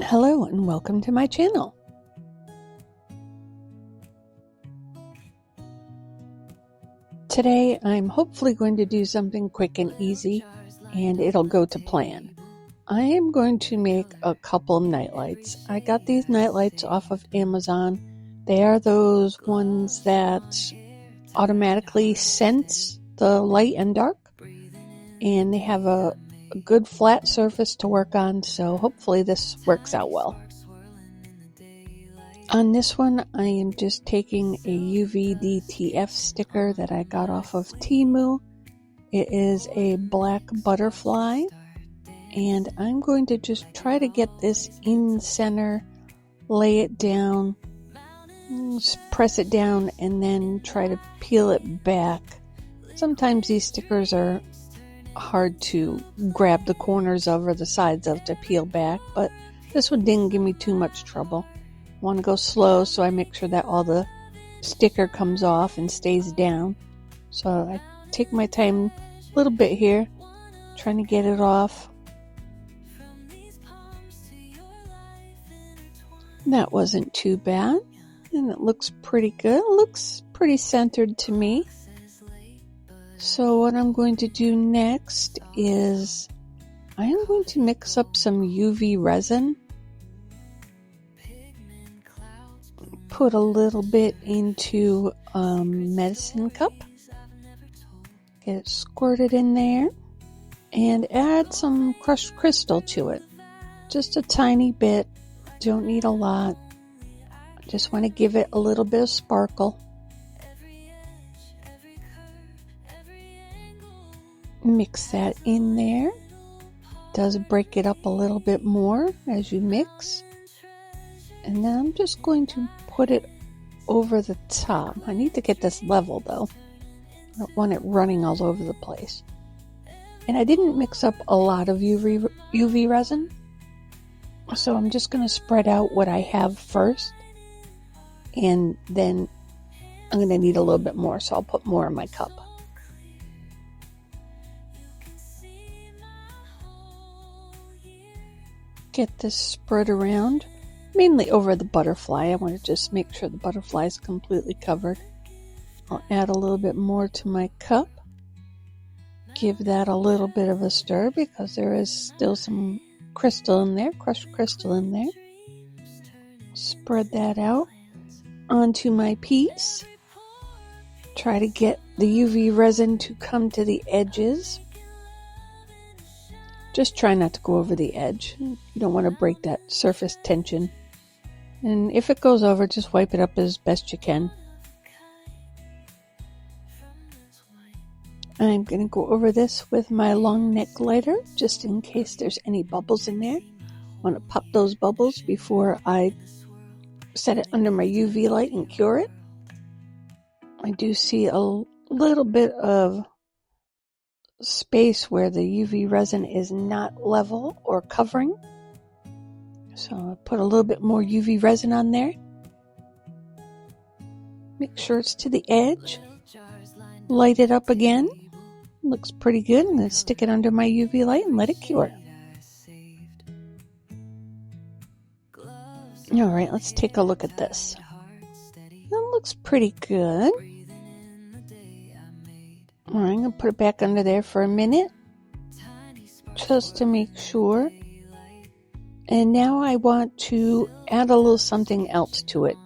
Hello and welcome to my channel. Today I'm hopefully going to do something quick and easy, and it'll go to plan. I am going to make a couple of nightlights. I got these nightlights off of Amazon. They are those ones that automatically sense the light and dark, and they have a good flat surface to work on, so hopefully this works out well. On this one, I am just taking a UV DTF sticker that I got off of Temu. It is a black butterfly, and I'm going to just try to get this in center, lay it down, press it down, and then try to peel it back. Sometimes these stickers are hard to grab the corners of or the sides of to peel back, but this one didn't give me too much trouble. I want to go slow, so I make sure that all the sticker comes off and stays down. So I take my time a little bit here, trying to get it off. That wasn't too bad, and it looks pretty good. It looks pretty centered to me. So what I'm going to do next is I am going to mix up some UV resin. Put a little bit into a medicine cup. Get it squirted in there. And add some crushed crystal to it. Just a tiny bit. Don't need a lot. I just want to give it a little bit of sparkle. Mix that in there. Does break it up a little bit more as you mix. And then I'm just going to put it over the top. I need to get this level though. I don't want it running all over the place. And I didn't mix up a lot of UV resin. So I'm just going to spread out what I have first. And then I'm going to need a little bit more. So I'll put more in my cup. Get this spread around. Mainly over the butterfly. I want to just make sure the butterfly is completely covered. I'll add a little bit more to my cup. Give that a little bit of a stir because there is still some crystal in there, crushed crystal in there. Spread that out onto my piece. Try to get the UV resin to come to the edges. Just try not to go over the edge. You don't want to break that surface tension. And if it goes over, just wipe it up as best you can. I'm going to go over this with my long neck lighter, just in case there's any bubbles in there. I want to pop those bubbles before I set it under my UV light and cure it. I do see a little bit of space where the UV resin is not level or covering. So I'll put a little bit more UV resin on there. Make sure it's to the edge. Light it up again. Looks pretty good. I'm going to stick it under my UV light and let it cure. Alright, let's take a look at this. That looks pretty good. Alright, I'm going to put it back under there for a minute. Just to make sure. And now I want to add a little something else to it.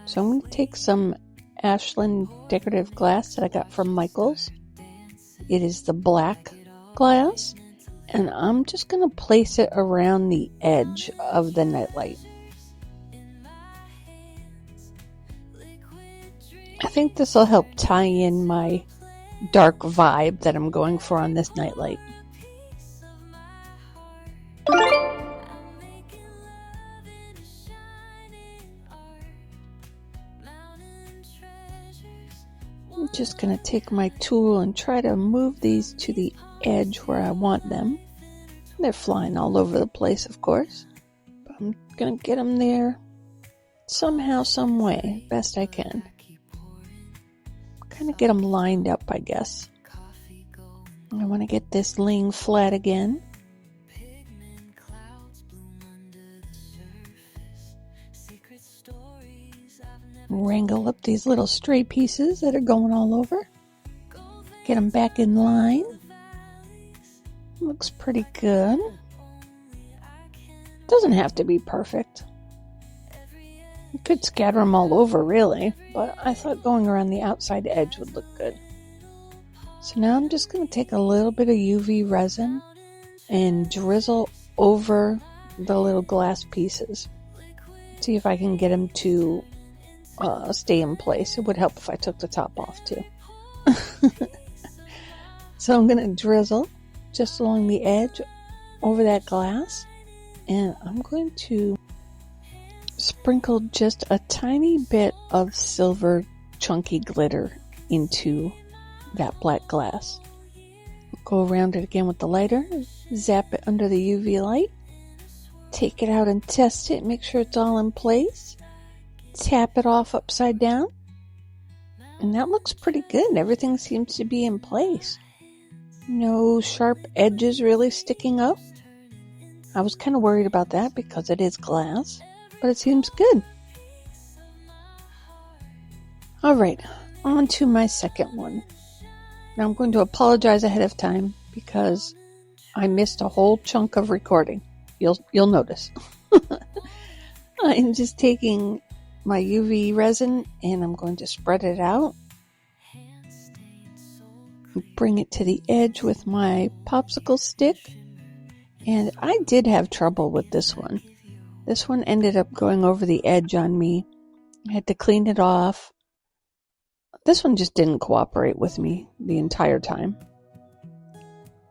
So I'm going to take some Ashland decorative glass that I got from Michaels. It is the black glass. And I'm just going to place it around the edge of the nightlight. I think this will help tie in my dark vibe that I'm going for on this nightlight. I'm just going to take my tool and try to move these to the edge where I want them. They're flying all over the place, of course. But I'm going to get them there somehow, some way, best I can. Kind of get them lined up, I guess. I want to get this laying flat again. Wrangle up these little stray pieces that are going all over. Get them back in line. Looks pretty good. Doesn't have to be perfect. You could scatter them all over, really, but I thought going around the outside edge would look good. So now I'm just going to take a little bit of UV resin and drizzle over the little glass pieces. See if I can get them to stay in place. It would help if I took the top off too. So I'm going to drizzle just along the edge over that glass, and I'm going to sprinkle just a tiny bit of silver chunky glitter into that black glass. Go around it again with the lighter, zap it under the UV light, take it out and test it, make sure it's all in place, tap it off upside down, and that looks pretty good. Everything seems to be in place. No sharp edges really sticking up. I was kind of worried about that because it is glass, but it seems good. Alright, on to my second one. Now I'm going to apologize ahead of time because I missed a whole chunk of recording. You'll notice. I'm just taking my UV resin and I'm going to spread it out. Bring it to the edge with my popsicle stick. And I did have trouble with this one. This one ended up going over the edge on me. I had to clean it off. This one just didn't cooperate with me the entire time.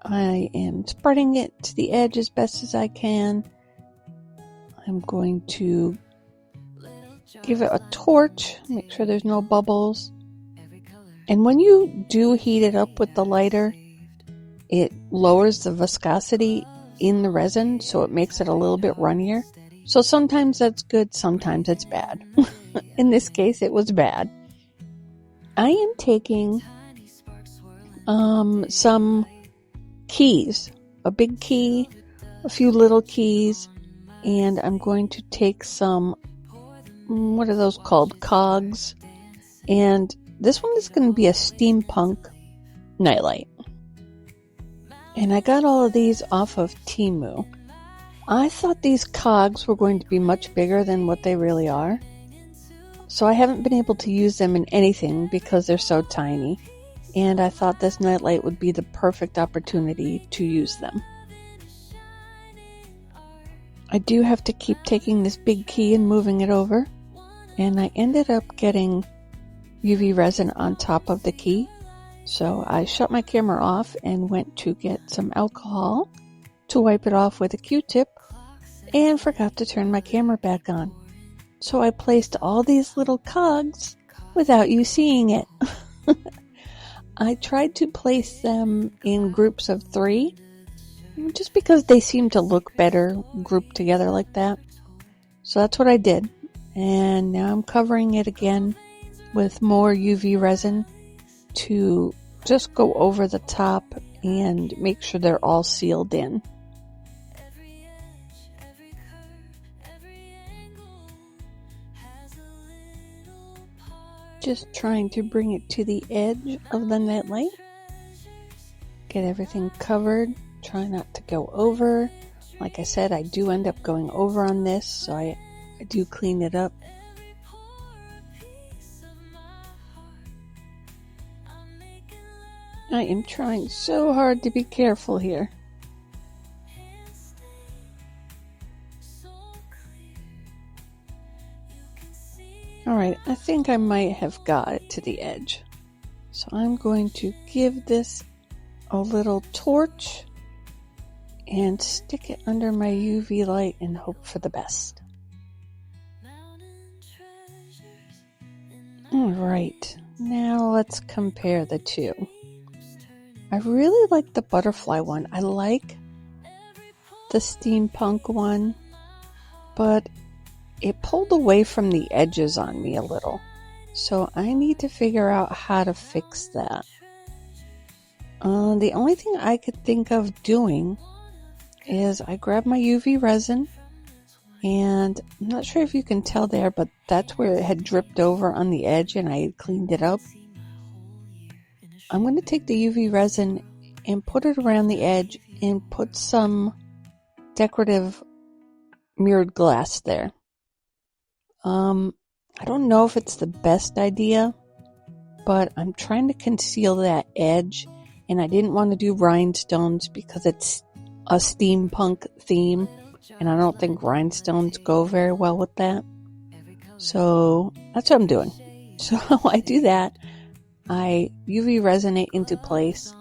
I am spreading it to the edge as best as I can. I'm going to give it a torch, make sure there's no bubbles. And when you do heat it up with the lighter, it lowers the viscosity in the resin, so it makes it a little bit runnier. So sometimes that's good, sometimes it's bad. In this case, it was bad. I am taking some keys, a big key, a few little keys, and I'm going to take some, what are those called, cogs, and this one is going to be a Steampunk Nightlight. And I got all of these off of Temu. I thought these cogs were going to be much bigger than what they really are. So I haven't been able to use them in anything because they're so tiny. And I thought this nightlight would be the perfect opportunity to use them. I do have to keep taking this big key and moving it over. And I ended up getting UV resin on top of the key. So I shut my camera off and went to get some alcohol to wipe it off with a Q-tip and forgot to turn my camera back on. So I placed all these little cogs without you seeing it. I tried to place them in groups of 3 just because they seem to look better grouped together like that. So that's what I did. And now I'm covering it again with more UV resin to just go over the top and make sure they're all sealed in. Just trying to bring it to the edge of the nightlight. Get everything covered. Try not to go over. Like I said, I do end up going over on this, so I do clean it up. I am trying so hard to be careful here. Alright, I think I might have got it to the edge. So I'm going to give this a little torch and stick it under my UV light and hope for the best. Alright, now let's compare the two. I really like the butterfly one. I like the steampunk one, but it pulled away from the edges on me a little. So I need to figure out how to fix that. The only thing I could think of doing is I grab my UV resin And I'm not sure if you can tell there, but that's where it had dripped over on the edge and I had cleaned it up. I'm going to take the UV resin and put it around the edge and put some decorative mirrored glass there. I don't know if it's the best idea, but I'm trying to conceal that edge, and I didn't want to do rhinestones because it's a steampunk theme, and I don't think rhinestones go very well with that. So that's what I'm doing. So I do that. I UV resin it into place,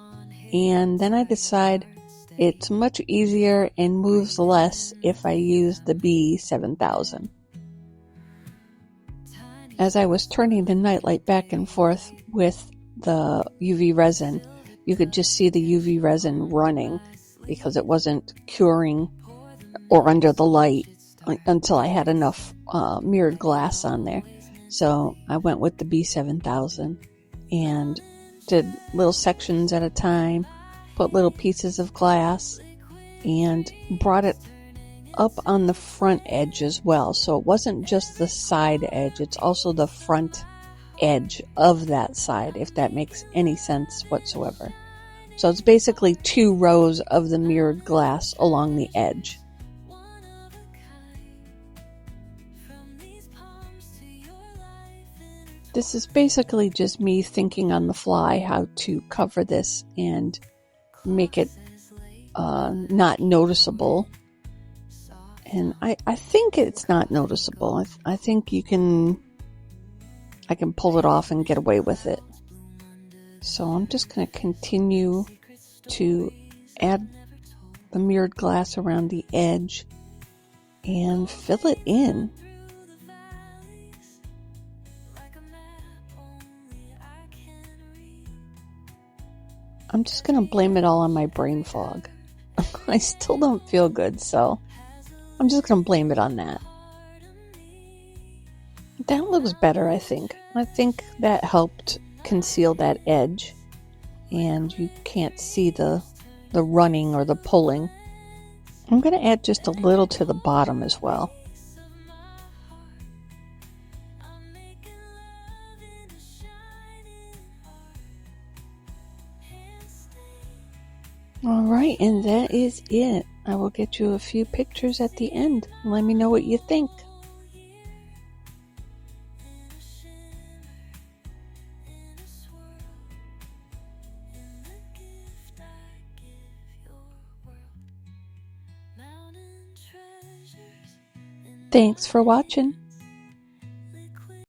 and then I decide it's much easier and moves less if I use the B7000. As I was turning the nightlight back and forth with the UV resin, you could just see the UV resin running because it wasn't curing or under the light until I had enough mirrored glass on there. So I went with the B7000 and did little sections at a time, put little pieces of glass, and brought it up on the front edge as well. So it wasn't just the side edge, it's also the front edge of that side, if that makes any sense whatsoever. So it's basically 2 rows of the mirrored glass along the edge. This is basically just me thinking on the fly how to cover this and make it not noticeable. And I think it's not noticeable. I think I can pull it off and get away with it. So I'm just going to continue to add the mirrored glass around the edge and fill it in. I'm just going to blame it all on my brain fog. I still don't feel good, so I'm just going to blame it on that. That looks better, I think. I think that helped conceal that edge, and you can't see the running or the pulling. I'm going to add just a little to the bottom as well. Alright, and that is it. I will get you a few pictures at the end. Let me know what you think. Thanks for watching.